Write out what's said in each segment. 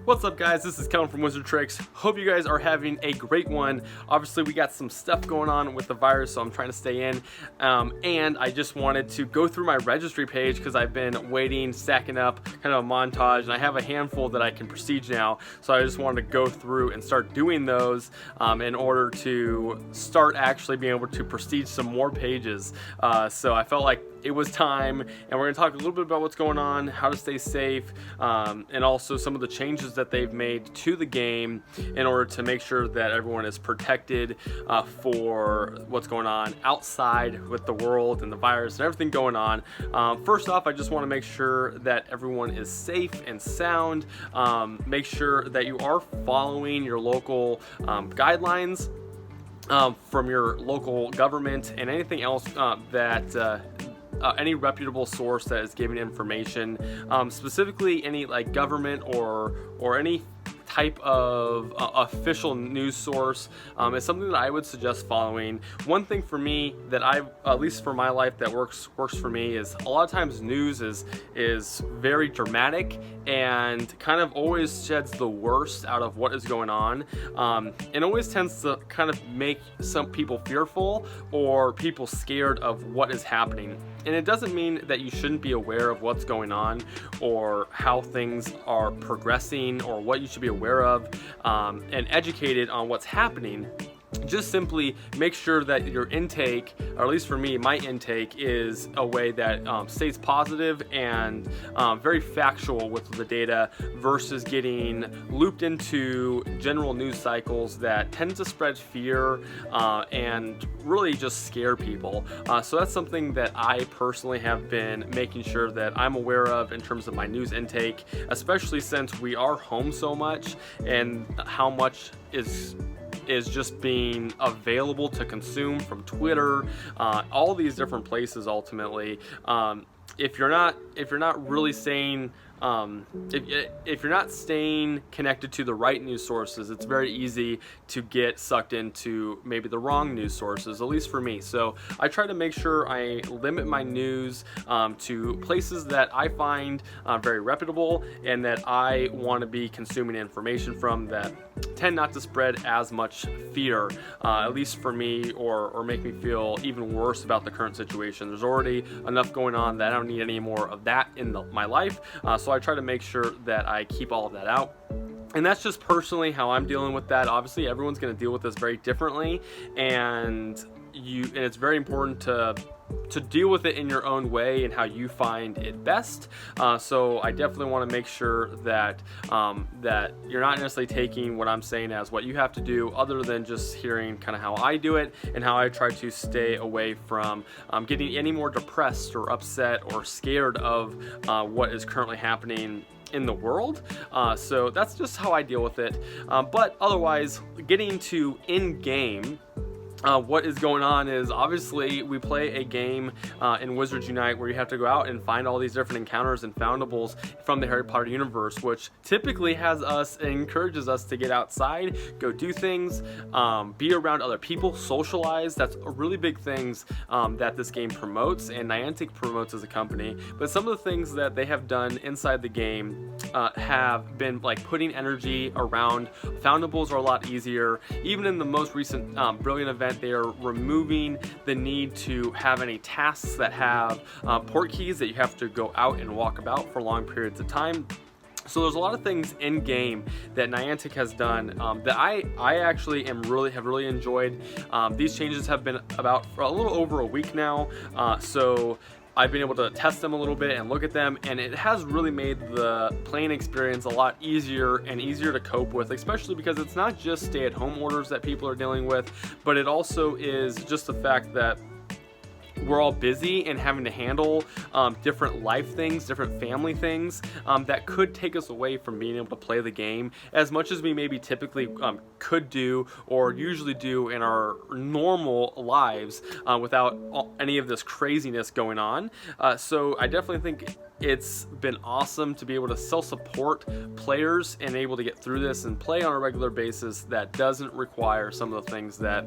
What's up, guys? This is Kellen from Wizard Tricks. Hope you guys are having a great one. Obviously, we got some stuff going on with the virus, so I'm trying to stay in. And I just wanted to go through my registry page because I've been waiting, stacking up, kind of a montage, and I have a handful that I can prestige now. So I just wanted to go through and start doing those in order to start actually being able to prestige some more pages. So I felt like it was time, and we're going to talk a little bit about what's going on, how to stay safe, and also some of the changes that they've made to the game in order to make sure that everyone is protected for what's going on outside with the world and the virus and everything going on. First off, I just want to make sure that everyone is safe and sound. Make sure that you are following your local guidelines from your local government and anything else that any reputable source that is giving information, specifically any like government or any type of official news source is something that I would suggest following. One thing for me that at least for my life, that works for me is a lot of times news is very dramatic and kind of always sheds the worst out of what is going on, and always tends to kind of make some people fearful or people scared of what is happening. And it doesn't mean that you shouldn't be aware of what's going on or how things are progressing or what you should be aware of, and educated on what's happening. Just simply make sure that your intake, or at least for me, my intake is a way that stays positive and very factual with the data versus getting looped into general news cycles that tend to spread fear and really just scare people. So that's something that I personally have been making sure that I'm aware of in terms of my news intake, especially since we are home so much and how much is just being available to consume from Twitter, all these different places. Ultimately, if you're not really saying, if you're not staying connected to the right news sources, it's very easy to get sucked into maybe the wrong news sources, at least for me. So I try to make sure I limit my news to places that I find very reputable and that I want to be consuming information from, that tend not to spread as much fear, at least for me, or make me feel even worse about the current situation. There's already enough going on that I don't need any more of that in my life. So I try to make sure that I keep all of that out. And that's just personally how I'm dealing with that. Obviously, everyone's going to deal with this very differently, and it's very important to deal with it in your own way and how you find it best. So I definitely want to make sure that you're not necessarily taking what I'm saying as what you have to do, other than just hearing kind of how I do it and how I try to stay away from getting any more depressed or upset or scared of what is currently happening in the world. So that's just how I deal with it. But otherwise, getting to in-game, what is going on is, obviously we play a game in Wizards Unite where you have to go out and find all these different encounters and foundables from the Harry Potter universe, which typically has us and encourages us to get outside, go do things, be around other people, socialize. That's a really big things that this game promotes and Niantic promotes as a company. But some of the things that they have done inside the game have been like putting energy around foundables are a lot easier. Even in the most recent Brilliant event, they are removing the need to have any tasks that have port keys that you have to go out and walk about for long periods of time. So there's a lot of things in game that Niantic has done that I actually have really enjoyed. These changes have been about for a little over a week now, so I've been able to test them a little bit and look at them, and it has really made the playing experience a lot easier and easier to cope with, especially because it's not just stay-at-home orders that people are dealing with, but it also is just the fact that we're all busy and having to handle different life things, different family things that could take us away from being able to play the game as much as we maybe typically could do or usually do in our normal lives without any of this craziness going on. So I definitely think it's been awesome to be able to self-support players and able to get through this and play on a regular basis that doesn't require some of the things that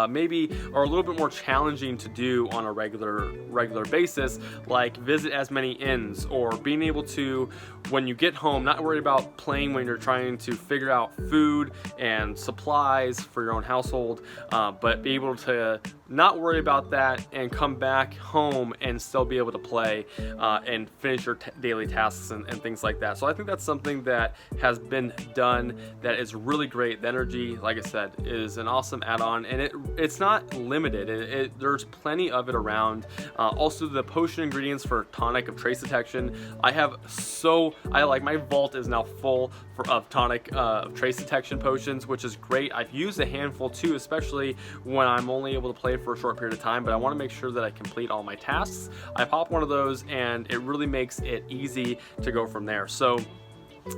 maybe are a little bit more challenging to do on a regular basis, like visit as many inns or being able to when you get home, not worry about playing when you're trying to figure out food and supplies for your own household, but be able to not worry about that and come back home and still be able to play and finish your daily tasks and things like that. So I think that's something that has been done that is really great. The energy, like I said, is an awesome add-on, and it's not limited. There's plenty of it around. Also, the potion ingredients for tonic of trace detection. My vault is now full of tonic trace detection potions, which is great. I've used a handful too, especially when I'm only able to play for a short period of time, but I want to make sure that I complete all my tasks. I pop one of those and it really makes it easy to go from there. So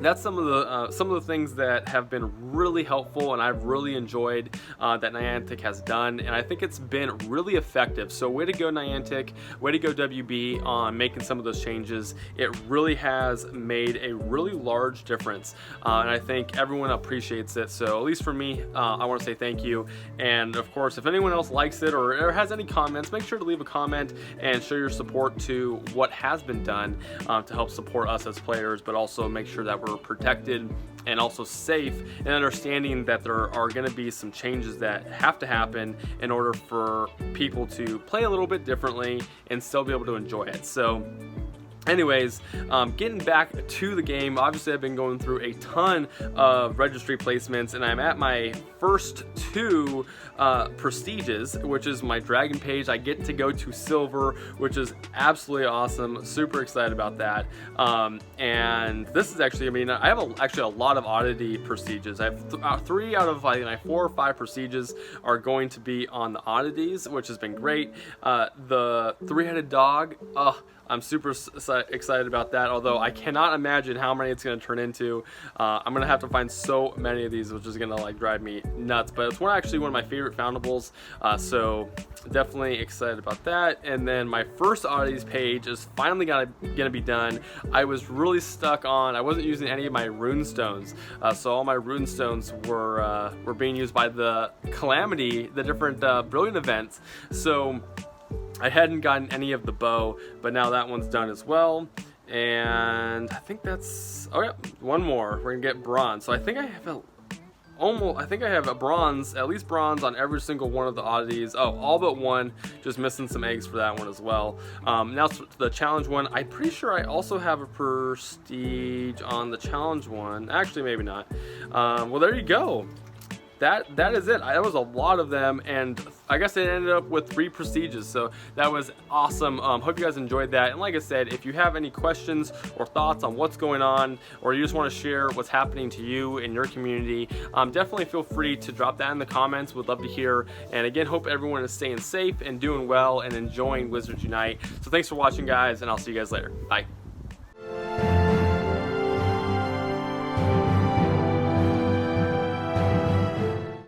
that's some of the things that have been really helpful, and I've really enjoyed that Niantic has done, and I think it's been really effective. So way to go, Niantic, way to go, WB, on making some of those changes. It really has made a really large difference, and I think everyone appreciates it. So at least for me, I want to say thank you. And of course, if anyone else likes it or has any comments, make sure to leave a comment and show your support to what has been done to help support us as players, but also make sure that we're protected and also safe, and understanding that there are going to be some changes that have to happen in order for people to play a little bit differently and still be able to enjoy it. So anyways, getting back to the game, obviously I've been going through a ton of registry placements, and I'm at my first 2 prestiges, which is my dragon page. I get to go to silver, which is absolutely awesome. Super excited about that. And this is actually, I have actually a lot of oddity prestiges. I have 3 out of my 4 or 5 prestiges are going to be on the oddities, which has been great. The 3-headed dog, I'm super excited about that, although I cannot imagine how many it's going to turn into. I'm going to have to find so many of these, which is going to drive me nuts, but it's actually one of my favorite foundables, so definitely excited about that. And then my first oddities page is finally going to be done. I was really stuck on, I wasn't using any of my rune stones, so all my rune stones were being used by the Calamity, the different brilliant events, so I hadn't gotten any of the bow, but now that one's done as well. And I think that's, oh yeah, one more. We're gonna get bronze. So I think I have a bronze, at least bronze on every single one of the oddities. Oh, all but one, just missing some eggs for that one as well. Now to the challenge one, I'm pretty sure I also have a prestige on the challenge one. Actually, maybe not. Well, there you go. That is it. That was a lot of them, and I guess it ended up with 3 prestiges, so that was awesome. Hope you guys enjoyed that. And like I said, if you have any questions or thoughts on what's going on, or you just want to share what's happening to you in your community, definitely feel free to drop that in the comments. Would love to hear. And again, hope everyone is staying safe and doing well and enjoying Wizards Unite. So thanks for watching, guys, and I'll see you guys later. Bye.